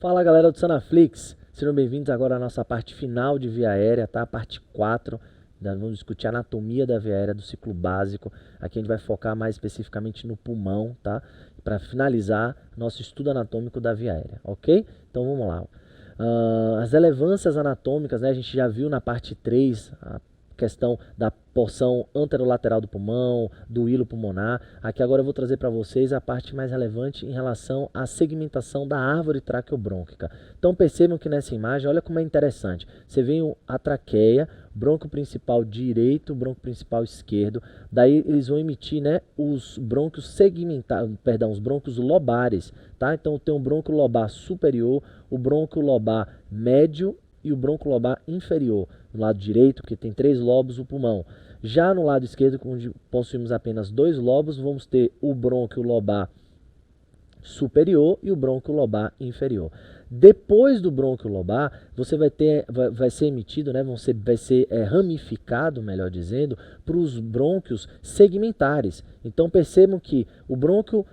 Fala galera do Sanaflix, sejam bem-vindos agora à nossa parte final de via aérea, tá? A parte 4, nós vamos discutir a anatomia da via aérea do ciclo básico. Aqui a gente vai focar mais especificamente no pulmão, tá? Para finalizar nosso estudo anatômico da via aérea, ok? Então vamos lá. As relevâncias anatômicas, né? A gente já viu na parte 3 a questão da porção anterolateral do pulmão, do hilo pulmonar. Aqui agora eu vou trazer para vocês a parte mais relevante em relação à segmentação da árvore traqueobrônquica. Então percebam que nessa imagem, olha como é interessante. Você vê a traqueia, bronco principal direito, bronco principal esquerdo. Daí eles vão emitir, né, os brônquios segmentados, perdão, os brônquios lobares, tá? Então tem o bronco lobar superior, o bronco lobar médio e o bronco lobar inferior. No lado direito, que tem 3 lobos, o pulmão. Já no lado esquerdo, onde possuímos apenas 2 lobos, vamos ter o brônquio lobar superior e o brônquio lobar inferior. Depois do brônquio lobar, você vai ser emitido, né, vai ser ramificado, melhor dizendo, para os brônquios segmentares. Então percebam que o brônquio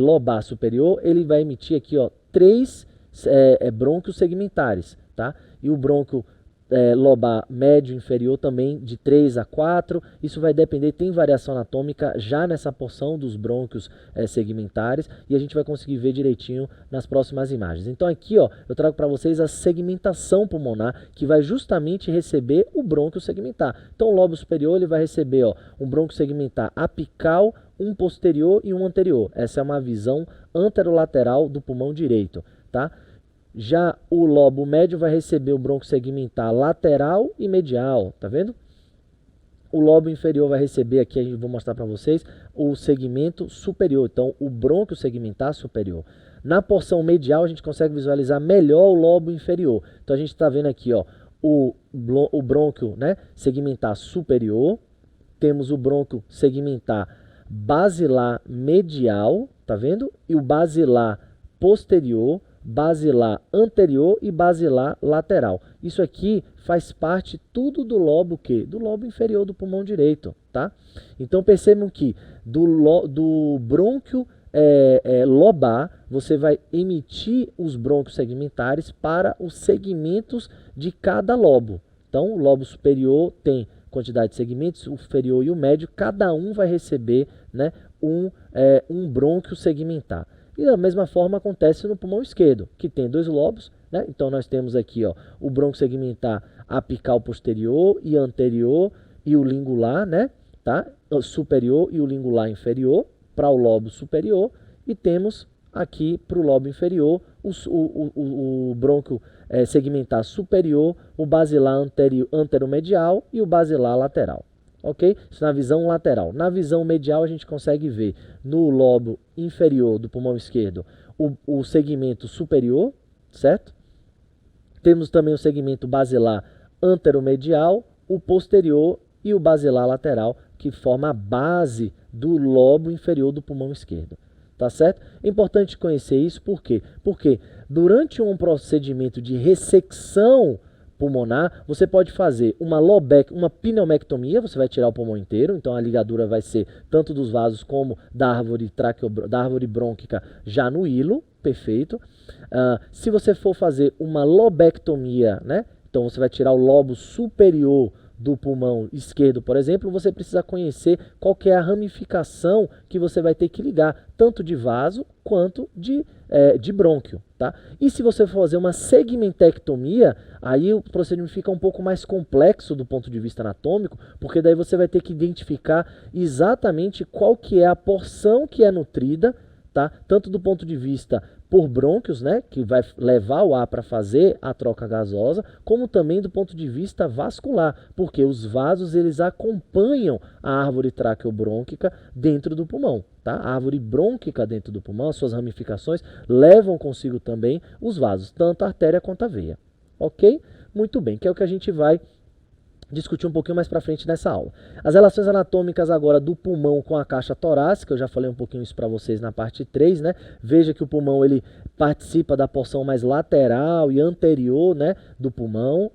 lobar superior, ele vai emitir aqui, ó, 3 brônquios segmentares, tá? E o brônquio lobar médio inferior também de 3 a 4, isso vai depender, tem variação anatômica já nessa porção dos brônquios segmentares e a gente vai conseguir ver direitinho nas próximas imagens. Então aqui, ó, eu trago para vocês a segmentação pulmonar que vai justamente receber o brônquio segmentar. Então o lobo superior ele vai receber, ó, um brônquio segmentar apical, um posterior e um anterior. Essa é uma visão anterolateral do pulmão direito, tá? Já o lobo médio vai receber o brônquio segmentar lateral e medial, tá vendo? O lobo inferior vai receber, aqui eu vou mostrar para vocês, o segmento superior, então o brônquio segmentar superior. Na porção medial a gente consegue visualizar melhor o lobo inferior. Então a gente está vendo aqui, ó, o brônquio, né, segmentar superior, temos o brônquio segmentar basilar medial, tá vendo? E o basilar posterior, basilar anterior e basilar lateral. Isso aqui faz parte tudo do lobo que? Do lobo inferior do pulmão direito, tá? Então percebam que do brônquio lobar, você vai emitir os brônquios segmentares para os segmentos de cada lobo. Então o lobo superior tem quantidade de segmentos, o inferior e o médio, cada um vai receber, né, um brônquio segmentar. E da mesma forma acontece no pulmão esquerdo, que tem 2 lobos, né? Então nós temos aqui, ó, o brônquio segmentar apical posterior e anterior e o lingular, né, tá? Superior e o lingular inferior para o lobo superior, e temos aqui para o lobo inferior o brônquio segmentar superior, o basilar anteromedial e o basilar lateral. Ok? Isso na visão lateral. Na visão medial a gente consegue ver no lobo inferior do pulmão esquerdo o segmento superior, certo? Temos também o segmento basilar anteromedial, o posterior e o basilar lateral, que forma a base do lobo inferior do pulmão esquerdo. Tá certo? É importante conhecer isso, por quê? Porque durante um procedimento de ressecção pulmonar, você pode fazer uma pneumectomia, você vai tirar o pulmão inteiro, então a ligadura vai ser tanto dos vasos como da árvore brônquica já no hilo, perfeito. Se você for fazer uma lobectomia, né, então você vai tirar o lobo superior do pulmão esquerdo, por exemplo, você precisa conhecer qual que é a ramificação que você vai ter que ligar, tanto de vaso quanto de brônquio, tá? E se você for fazer uma segmentectomia, aí o procedimento fica um pouco mais complexo do ponto de vista anatômico, porque daí você vai ter que identificar exatamente qual que é a porção que é nutrida, tá? Tanto do ponto de vista por brônquios, né, que vai levar o ar para fazer a troca gasosa, como também do ponto de vista vascular, porque os vasos eles acompanham a árvore traqueobrônquica dentro do pulmão, tá? A árvore brônquica dentro do pulmão, as suas ramificações levam consigo também os vasos, tanto a artéria quanto a veia. Ok? Muito bem, que é o que a gente vai discutir um pouquinho mais para frente nessa aula. As relações anatômicas agora do pulmão com a caixa torácica, eu já falei um pouquinho isso para vocês na parte 3, né? Veja que o pulmão ele participa da porção mais lateral e anterior, né, do pulmão,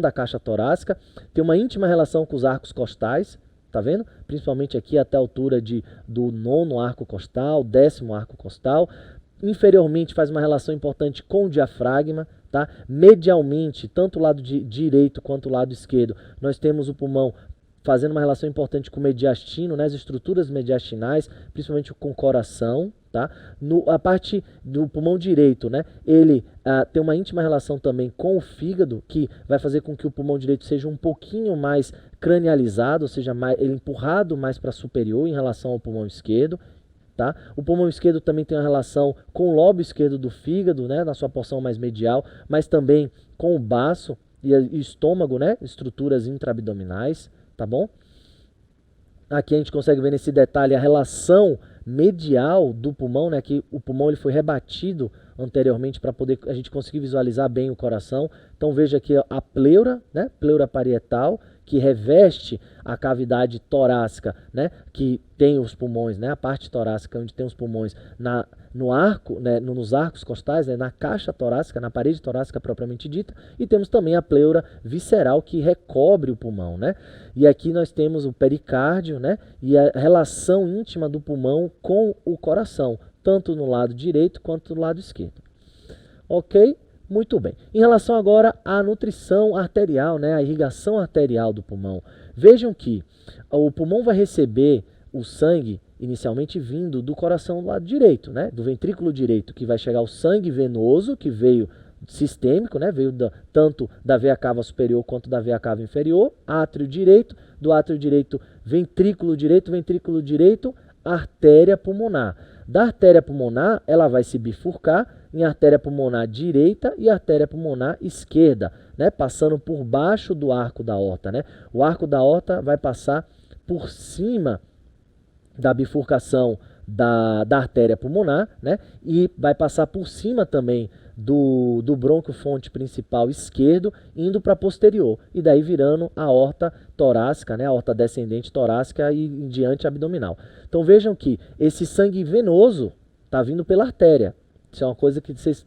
da caixa torácica. Tem uma íntima relação com os arcos costais, tá vendo? Principalmente aqui até a altura do 9º arco costal, 10º arco costal. inferiormente faz uma relação importante com o diafragma, tá? Medialmente, tanto o lado direito quanto o lado esquerdo, nós temos o pulmão fazendo uma relação importante com o mediastino, né, as estruturas mediastinais, principalmente com o coração, tá? A parte do pulmão direito, né, ele tem uma íntima relação também com o fígado, que vai fazer com que o pulmão direito seja um pouquinho mais cranializado, ou seja, ele empurrado mais para superior em relação ao pulmão esquerdo. Tá? O pulmão esquerdo também tem uma relação com o lobo esquerdo do fígado, né, na sua porção mais medial, mas também com o baço e estômago, né, estruturas intraabdominais. Tá bom? Aqui a gente consegue ver nesse detalhe a relação medial do pulmão, né? Que o pulmão ele foi rebatido anteriormente para poder a gente conseguir visualizar bem o coração. Então veja aqui a pleura, né? Pleura parietal, que reveste a cavidade torácica, né? Que tem os pulmões, né? A parte torácica onde tem os pulmões no arco, né? Nos arcos costais, né? Na caixa torácica, na parede torácica propriamente dita, e temos também a pleura visceral que recobre o pulmão, né? E aqui nós temos o pericárdio, né? E a relação íntima do pulmão com o coração, tanto no lado direito quanto no lado esquerdo. Ok? Muito bem. Em relação agora à nutrição arterial, né, a irrigação arterial do pulmão. Vejam que o pulmão vai receber o sangue inicialmente vindo do coração do lado direito, né, do ventrículo direito, que vai chegar o sangue venoso, que veio sistêmico, né, veio tanto da veia cava superior quanto da veia cava inferior, átrio direito, do átrio direito, ventrículo direito, artéria pulmonar. Da artéria pulmonar, ela vai se bifurcar em artéria pulmonar direita e artéria pulmonar esquerda, né? Passando por baixo do arco da aorta, né? O arco da aorta vai passar por cima da bifurcação da artéria pulmonar, né? E vai passar por cima também do brônquio-fonte principal esquerdo, indo para posterior, e daí virando a aorta torácica, né? A aorta descendente torácica e em diante abdominal. Então vejam que esse sangue venoso está vindo pela artéria. Isso é uma coisa que vocês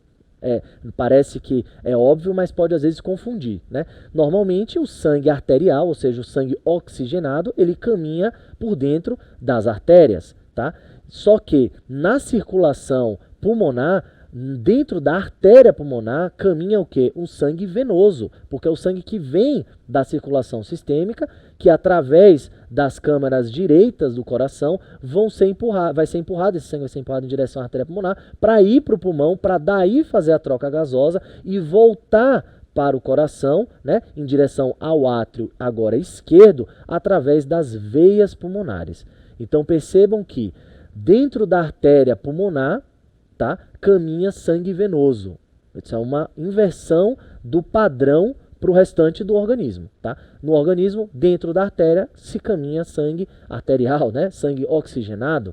parece que é óbvio, mas pode às vezes confundir, né? Normalmente o sangue arterial, ou seja, o sangue oxigenado, ele caminha por dentro das artérias, tá? Só que na circulação pulmonar, dentro da artéria pulmonar, caminha o quê? Um sangue venoso, porque é o sangue que vem da circulação sistêmica, que através das câmaras direitas do coração vai ser empurrado, esse sangue vai ser empurrado em direção à artéria pulmonar, para ir para o pulmão, para daí fazer a troca gasosa e voltar para o coração, né, em direção ao átrio, agora esquerdo, através das veias pulmonares. Então percebam que dentro da artéria pulmonar, tá, caminha sangue venoso. Isso é uma inversão do padrão para o restante do organismo, tá? No organismo, dentro da artéria, se caminha sangue arterial, né? Sangue oxigenado,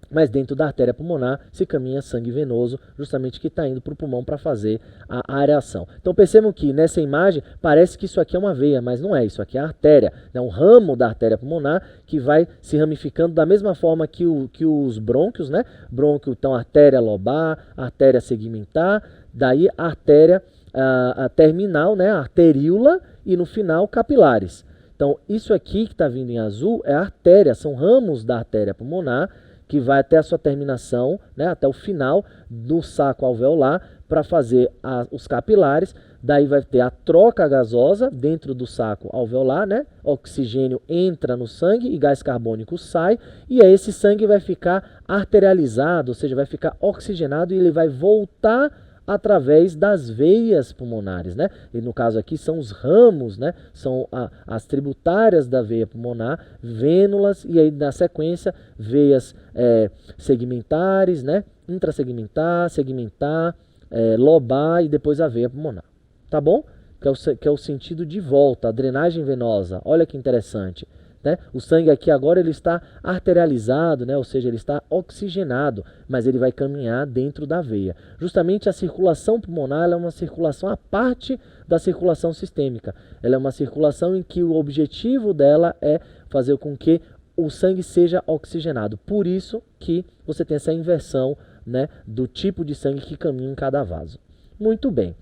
mas dentro da artéria pulmonar se caminha sangue venoso, justamente que está indo para o pulmão para fazer a areação. Então percebam que nessa imagem parece que isso aqui é uma veia, mas não é, isso aqui é a artéria, é um ramo da artéria pulmonar que vai se ramificando da mesma forma que os brônquios, né? Brônquio, então artéria lobar, artéria segmentar, daí a artéria a terminal, né? A arteríola e no final capilares. Então isso aqui que está vindo em azul é a artéria, são ramos da artéria pulmonar, que vai até a sua terminação, né, até o final do saco alveolar, para fazer os capilares. Daí vai ter a troca gasosa dentro do saco alveolar, né? Oxigênio entra no sangue e gás carbônico sai, e aí esse sangue vai ficar arterializado, ou seja, vai ficar oxigenado e ele vai voltar através das veias pulmonares, né? E no caso aqui são os ramos, né? São as tributárias da veia pulmonar, vênulas, e aí na sequência veias segmentares, né? Intrasegmentar, segmentar, lobar e depois a veia pulmonar. Tá bom? Que é o sentido de volta, a drenagem venosa. Olha que interessante. Né? O sangue aqui agora ele está arterializado, né? Ou seja, ele está oxigenado, mas ele vai caminhar dentro da veia. Justamente a circulação pulmonar é uma circulação à parte da circulação sistêmica. Ela é uma circulação em que o objetivo dela é fazer com que o sangue seja oxigenado. Por isso que você tem essa inversão, né, do tipo de sangue que caminha em cada vaso. Muito bem.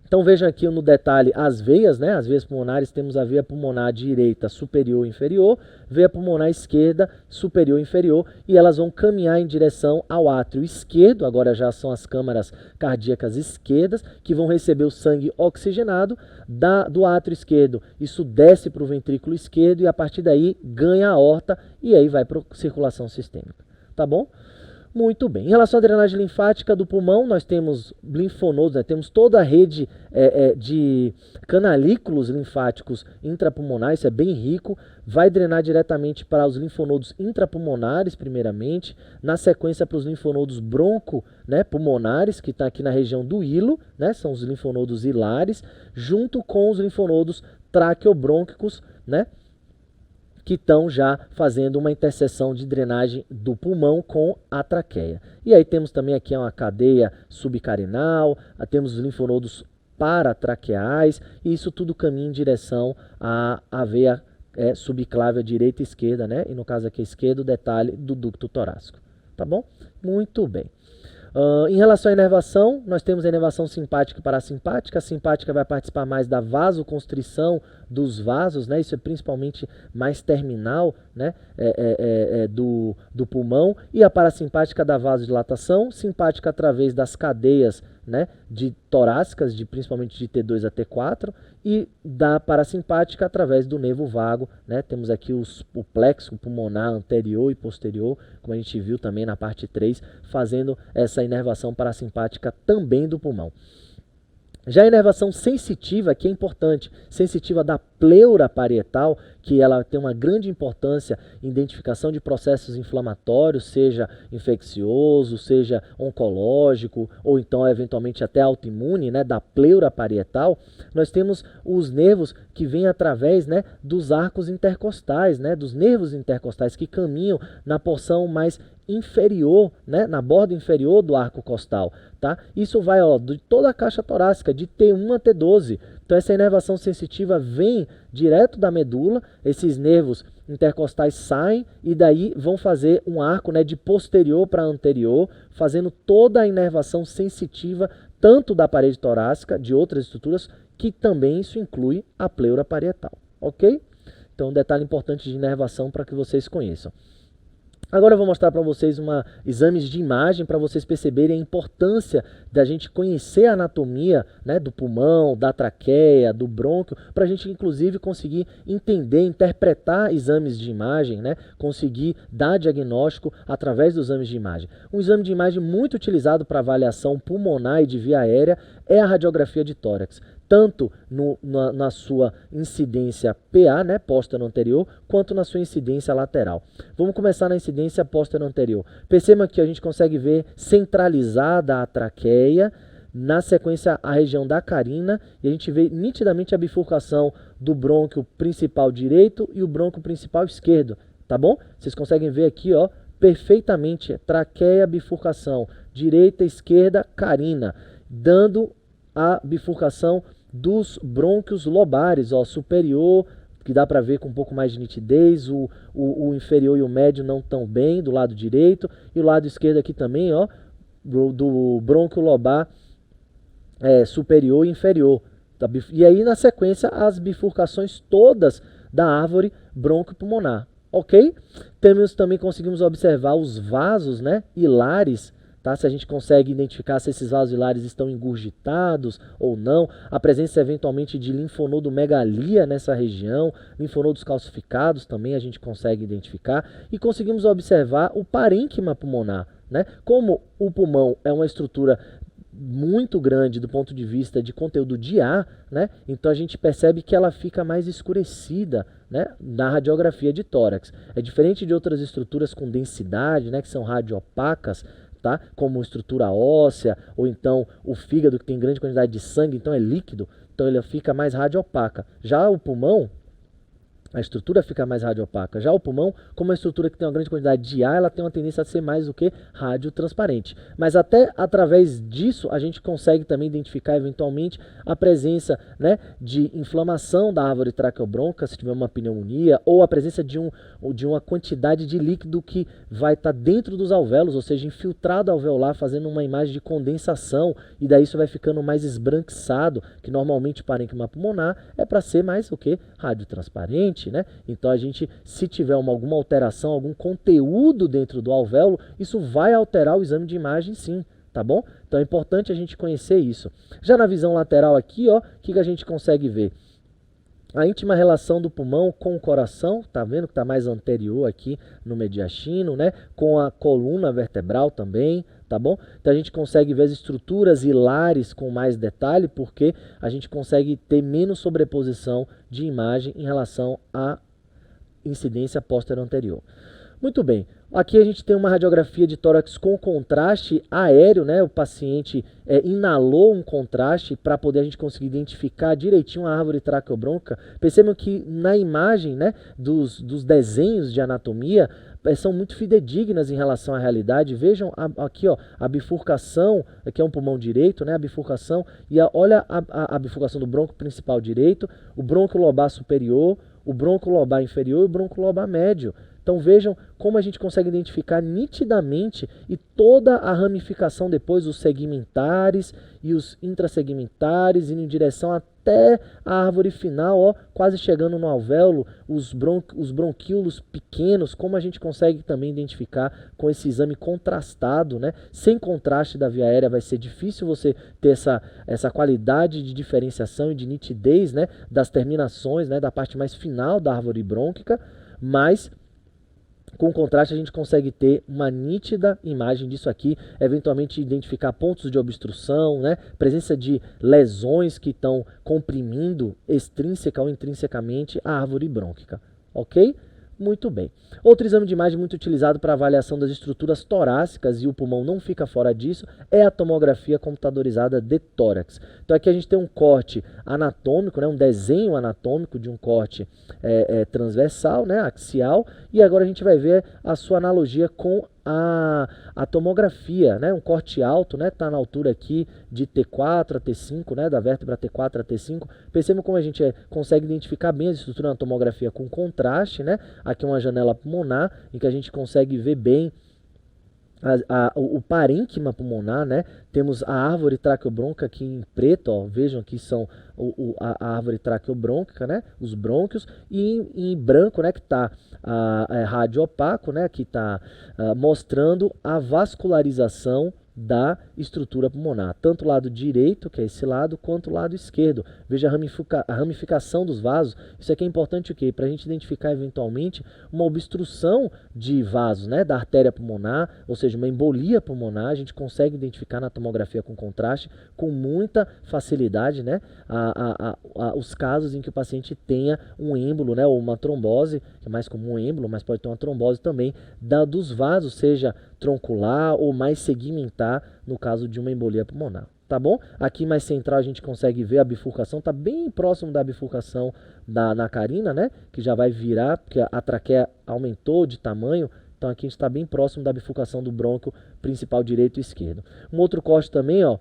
Então vejam aqui no detalhe as veias, né? As veias pulmonares, temos a veia pulmonar direita superior e inferior, veia pulmonar esquerda superior e inferior, e elas vão caminhar em direção ao átrio esquerdo, agora já são as câmaras cardíacas esquerdas, que vão receber o sangue oxigenado do átrio esquerdo. Isso desce para o ventrículo esquerdo e a partir daí ganha a aorta e aí vai para a circulação sistêmica. Tá bom? Muito bem. Em relação à drenagem linfática do pulmão, nós temos linfonodos, né? Temos toda a rede de canalículos linfáticos intrapulmonares, isso é bem rico. Vai drenar diretamente para os linfonodos intrapulmonares, primeiramente, na sequência para os linfonodos bronco, né, pulmonares, que está aqui na região do hilo, né, são os linfonodos hilares, junto com os linfonodos traqueobrônquicos, né, que estão já fazendo uma interseção de drenagem do pulmão com a traqueia. E aí temos também aqui uma cadeia subcarinal, temos os linfonodos paratraqueais, e isso tudo caminha em direção à veia subclávia direita e esquerda, né? E no caso aqui esquerdo, o detalhe do ducto torácico. Tá bom? Muito bem. Em relação à inervação, nós temos a inervação simpática e parasimpática. A simpática vai participar mais da vasoconstrição dos vasos, né? Isso é principalmente mais terminal, né? Do pulmão. E a parasimpática da vasodilatação, simpática através das cadeias, né, torácicas, principalmente de T2 a T4, e da parasimpática através do nervo vago, né? Temos aqui o plexo pulmonar anterior e posterior, como a gente viu também na parte 3, fazendo essa inervação parasimpática também do pulmão. Já a inervação sensitiva, que é importante, sensitiva da pleura parietal, que ela tem uma grande importância em identificação de processos inflamatórios, seja infeccioso, seja oncológico, ou então eventualmente até autoimune, né, da pleura parietal. Nós temos os nervos que vêm através, né, dos arcos intercostais, né, dos nervos intercostais que caminham na porção mais inferior, né, na borda inferior do arco costal, tá? Isso vai, ó, de toda a caixa torácica, de T1 a T12. Então essa inervação sensitiva vem direto da medula, esses nervos intercostais saem e daí vão fazer um arco, né, de posterior para anterior, fazendo toda a inervação sensitiva, tanto da parede torácica, de outras estruturas, que também isso inclui a pleura parietal, ok? Então um detalhe importante de inervação para que vocês conheçam. Agora eu vou mostrar para vocês exames de imagem para vocês perceberem a importância da gente conhecer a anatomia, né, do pulmão, da traqueia, do brônquio, para a gente inclusive conseguir entender, interpretar exames de imagem, né, conseguir dar diagnóstico através dos exames de imagem. Um exame de imagem muito utilizado para avaliação pulmonar e de via aérea é a radiografia de tórax, tanto na sua incidência PA, né, póstero anterior, quanto na sua incidência lateral. Vamos começar na incidência póstero anterior. Perceba que a gente consegue ver centralizada a traqueia, na sequência a região da carina, e a gente vê nitidamente a bifurcação do brônquio principal direito e o brônquio principal esquerdo, tá bom? Vocês conseguem ver aqui, ó, perfeitamente, traqueia, bifurcação, direita, esquerda, carina, dando a bifurcação dos brônquios lobares, ó, superior, que dá para ver com um pouco mais de nitidez, o inferior e o médio não tão bem, do lado direito, e o lado esquerdo aqui também, ó, do brônquio lobar superior e inferior. E aí, na sequência, as bifurcações todas da árvore bronquiopulmonar, ok? Também conseguimos observar os vasos, né, hilares, tá? Se a gente consegue identificar se esses vasos hilares estão engurgitados ou não, a presença eventualmente de linfonodomegalia nessa região, linfonodos calcificados também a gente consegue identificar, e conseguimos observar o parênquima pulmonar, né? Como o pulmão é uma estrutura muito grande do ponto de vista de conteúdo de ar, né? Então a gente percebe que ela fica mais escurecida, né, na radiografia de tórax. É diferente de outras estruturas com densidade, né, que são radioopacas, tá? Como estrutura óssea, ou então o fígado, que tem grande quantidade de sangue, então é líquido, então ele fica mais radioopaca. Já o pulmão, A estrutura fica mais radiopaca. Já o pulmão, como é uma estrutura que tem uma grande quantidade de ar, ela tem uma tendência a ser mais do que radiotransparente. Mas até através disso, a gente consegue também identificar eventualmente a presença, né, de inflamação da árvore traqueobrônquica, se tiver uma pneumonia, ou a presença de uma quantidade de líquido que vai estar dentro dos alvéolos, ou seja, infiltrado alveolar, fazendo uma imagem de condensação, e daí isso vai ficando mais esbranquiçado, que normalmente o parênquima pulmonar é para ser mais o que? Radiotransparente. Né? Então a gente, se tiver alguma alteração, algum conteúdo dentro do alvéolo, isso vai alterar o exame de imagem sim, tá bom? Então é importante a gente conhecer isso. Já na visão lateral aqui, ó, o que a gente consegue ver? A íntima relação do pulmão com o coração, tá vendo que está mais anterior aqui no mediastino, né? Com a coluna vertebral também, tá bom? Então a gente consegue ver as estruturas hilares com mais detalhe, porque a gente consegue ter menos sobreposição de imagem em relação à incidência posterior anterior. Muito bem, aqui a gente tem uma radiografia de tórax com contraste aéreo, né? O paciente inalou um contraste para poder a gente conseguir identificar direitinho a árvore traqueobrônquica. Percebam que na imagem, né, dos desenhos de anatomia, são muito fidedignas em relação à realidade. Vejam aqui, ó, a bifurcação, aqui é um pulmão direito, né, a bifurcação, e olha a bifurcação do brônquio principal direito, o brônquio lobar superior, o brônquio lobar inferior e o brônquio lobar médio. Então vejam como a gente consegue identificar nitidamente e toda a ramificação depois, os segmentares e os intrasegmentares, indo em direção até a árvore final, ó, quase chegando no alvéolo, os bronquíolos pequenos, como a gente consegue também identificar com esse exame contrastado, né? Sem contraste da via aérea vai ser difícil você ter essa qualidade de diferenciação e de nitidez, né, das terminações, né, da parte mais final da árvore brônquica, mas com contraste a gente consegue ter uma nítida imagem disso aqui, eventualmente identificar pontos de obstrução, né? Presença de lesões que estão comprimindo extrínseca ou intrinsecamente a árvore brônquica, ok? Muito bem. Outro exame de imagem muito utilizado para avaliação das estruturas torácicas, e o pulmão não fica fora disso, é a tomografia computadorizada de tórax. Então aqui a gente tem um corte anatômico, né, um desenho anatômico de um corte transversal, né, axial, e agora a gente vai ver a sua analogia com a tomografia, né, um corte alto, né, está na altura aqui de T4 a T5, né, da vértebra T4 a T5. Percebam como a gente consegue identificar bem a estrutura na tomografia com contraste, né? Aqui é uma janela pulmonar em que a gente consegue ver bem o parênquima pulmonar, né? Temos a árvore traqueobrônquica aqui em preto, ó, vejam aqui são a árvore traqueobrônquica, né? Os brônquios, e em branco, né, que está radiopaco, né, que está mostrando a vascularização da estrutura pulmonar, tanto o lado direito, que é esse lado, quanto o lado esquerdo. Veja a ramificação dos vasos. Isso aqui é importante o quê? Para a gente identificar eventualmente uma obstrução de vasos, né, da artéria pulmonar, ou seja, uma embolia pulmonar. A gente consegue identificar na tomografia com contraste com muita facilidade, né, os casos em que o paciente tenha um êmbolo, né, ou uma trombose, que é mais comum um êmbolo, mas pode ter uma trombose também dos vasos, seja troncular ou mais segmentar no caso de uma embolia pulmonar. Tá bom? Aqui mais central a gente consegue ver a bifurcação, tá bem próximo da bifurcação na carina, né? Que já vai virar, porque a traqueia aumentou de tamanho, então aqui a gente está bem próximo da bifurcação do brônquio principal direito e esquerdo. Um outro corte também, ó,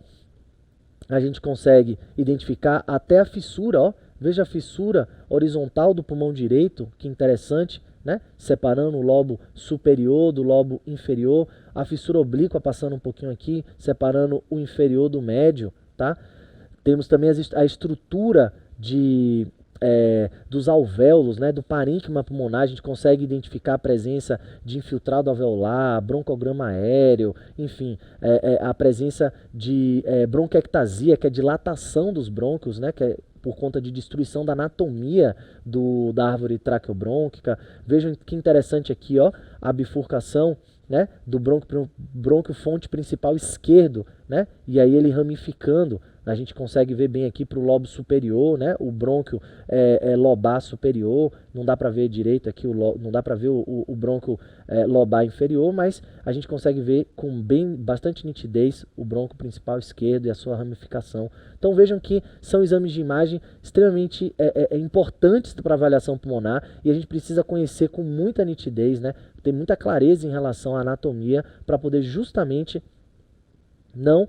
a gente consegue identificar até a fissura, ó. Veja a fissura horizontal do pulmão direito, que interessante, né? Separando o lobo superior do lobo inferior, a fissura oblíqua passando um pouquinho aqui, separando o inferior do médio, tá? Temos também a estrutura dos alvéolos, né, do parênquima pulmonar. A gente consegue identificar a presença de infiltrado alveolar, broncograma aéreo, enfim, a presença de bronquiectasia, que é dilatação dos brônquios, né, que é por conta de destruição da anatomia da árvore traqueobrônquica. Vejam que interessante aqui, ó, a bifurcação né, do brônquio fonte principal esquerdo, né, e aí ele ramificando. A gente consegue ver bem aqui para o lobo superior, né? O brônquio lobar superior. Não dá para ver direito aqui, não dá para ver o brônquio lobar inferior, mas a gente consegue ver com bastante nitidez o brônquio principal esquerdo e a sua ramificação. Então vejam que são exames de imagem extremamente importantes para a avaliação pulmonar e a gente precisa conhecer com muita nitidez, né? Ter muita clareza em relação à anatomia para poder justamente não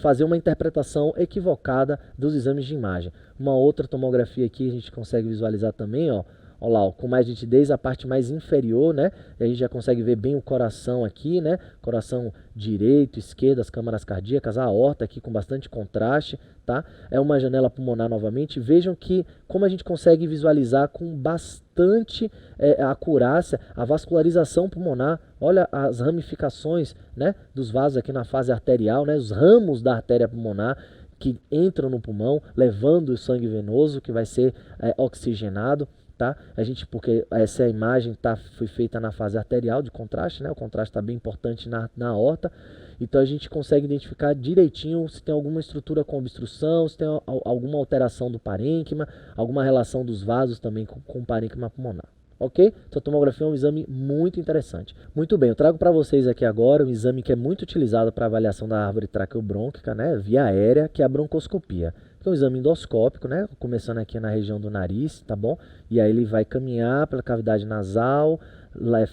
fazer uma interpretação equivocada dos exames de imagem. Uma outra tomografia aqui a gente consegue visualizar também, ó lá, ó, com mais nitidez a parte mais inferior, né? E a gente já consegue ver bem o coração aqui, né? Coração direito, esquerdo, as câmaras cardíacas, a aorta aqui com bastante contraste, tá? É uma janela pulmonar novamente. Vejam que como a gente consegue visualizar com bastante acurácia a vascularização pulmonar. Olha as ramificações, né, dos vasos aqui na fase arterial, né? Os ramos da artéria pulmonar que entram no pulmão, levando o sangue venoso que vai ser oxigenado. Tá? Porque essa imagem foi feita na fase arterial de contraste, né? O contraste está bem importante na aorta, então a gente consegue identificar direitinho se tem alguma estrutura com obstrução, se tem alguma alteração do parênquima, alguma relação dos vasos também com o parênquima pulmonar. Ok? Então a tomografia é um exame muito interessante. Muito bem, eu trago para vocês aqui agora um exame que é muito utilizado para avaliação da árvore traqueobrônquica, né? Via aérea, que é a broncoscopia. É um exame endoscópico, né? Começando aqui na região do nariz, tá bom? E aí ele vai caminhar pela cavidade nasal,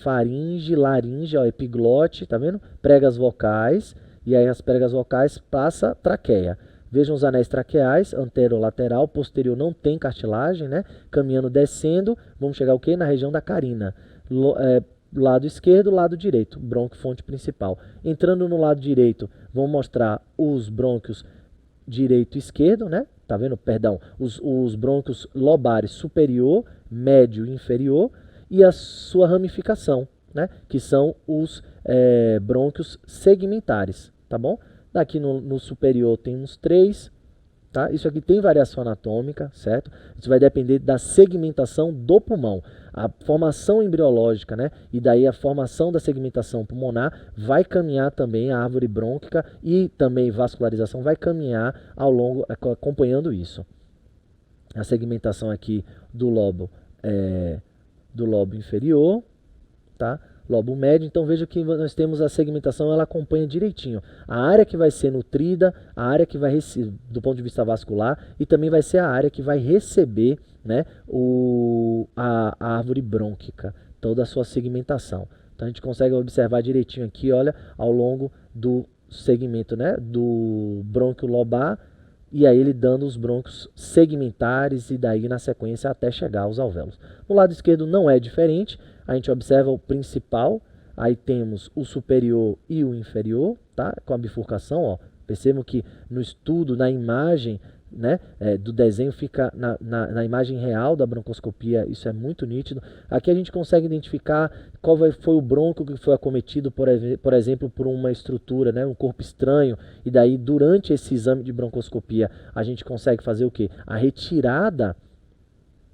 faringe, laringe, ó, epiglote, tá vendo? Pregas vocais, e aí as pregas vocais passa traqueia. Vejam os anéis traqueais, anterolateral, posterior não tem cartilagem, né? Caminhando, descendo, vamos chegar o quê? Na região da carina. Lado esquerdo, lado direito, brônquio fonte principal. Entrando no lado direito, vamos mostrar os brônquios direito e esquerdo, né? Tá vendo? Perdão, os brônquios lobares superior, médio e inferior e a sua ramificação, né? Que são os brônquios segmentares, tá bom? Daqui no superior tem uns 3, tá? Isso aqui tem variação anatômica, certo? Isso vai depender da segmentação do pulmão. A formação embriológica, né? E daí a formação da segmentação pulmonar vai caminhar também a árvore brônquica e também vascularização vai caminhar ao longo, acompanhando isso. A segmentação aqui do lobo inferior, tá? Lobo médio, então veja que nós temos a segmentação, ela acompanha direitinho a área que vai ser nutrida, a área que vai do ponto de vista vascular e também vai ser a área que vai receber, né, a árvore brônquica, toda a sua segmentação. Então a gente consegue observar direitinho aqui, olha, ao longo do segmento, né, do brônquio lobar e aí ele dando os brônquios segmentares e daí na sequência até chegar aos alvéolos. No lado esquerdo não é diferente, a gente observa o principal, aí temos o superior e o inferior, tá? Com a bifurcação, ó. Percebam que no estudo, na imagem, né, do desenho, fica na imagem real da broncoscopia, isso é muito nítido. Aqui a gente consegue identificar qual foi o brônquio que foi acometido, por exemplo, por uma estrutura, né, um corpo estranho, e daí durante esse exame de broncoscopia a gente consegue fazer o quê? A retirada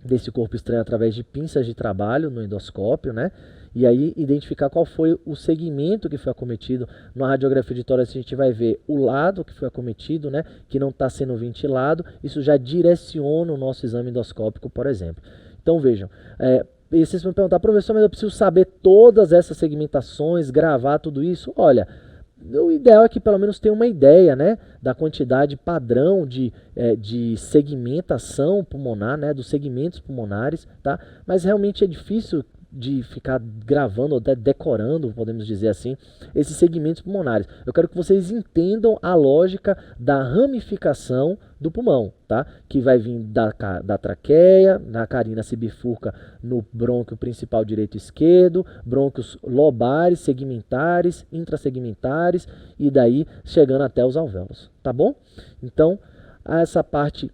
desse corpo estranho através de pinças de trabalho no endoscópio, né? E aí identificar qual foi o segmento que foi acometido. Na radiografia de tórax a gente vai ver o lado que foi acometido, né? Que não está sendo ventilado. Isso já direciona o nosso exame endoscópico, por exemplo. Então vejam, e vocês vão perguntar, professor, mas eu preciso saber todas essas segmentações, gravar tudo isso? Olha, o ideal é que pelo menos tenha uma ideia, né, da quantidade padrão de segmentação pulmonar, né, dos segmentos pulmonares, tá? Mas realmente é difícil de ficar gravando ou decorando, podemos dizer assim, esses segmentos pulmonares. Eu quero que vocês entendam a lógica da ramificação do pulmão, tá? Que vai vir da traqueia, na carina se bifurca no brônquio principal direito e esquerdo, brônquios lobares, segmentares, intrasegmentares e daí chegando até os alvéolos, tá bom? Então, essa parte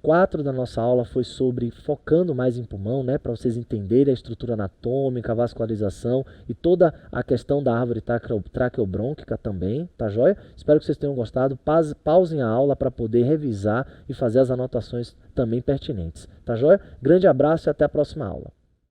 4 da nossa aula foi sobre focando mais em pulmão, né, para vocês entenderem a estrutura anatômica, a vascularização e toda a questão da árvore traqueobrônquica também, tá joia? Espero que vocês tenham gostado. Pausem a aula para poder revisar e fazer as anotações também pertinentes, tá joia? Grande abraço e até a próxima aula.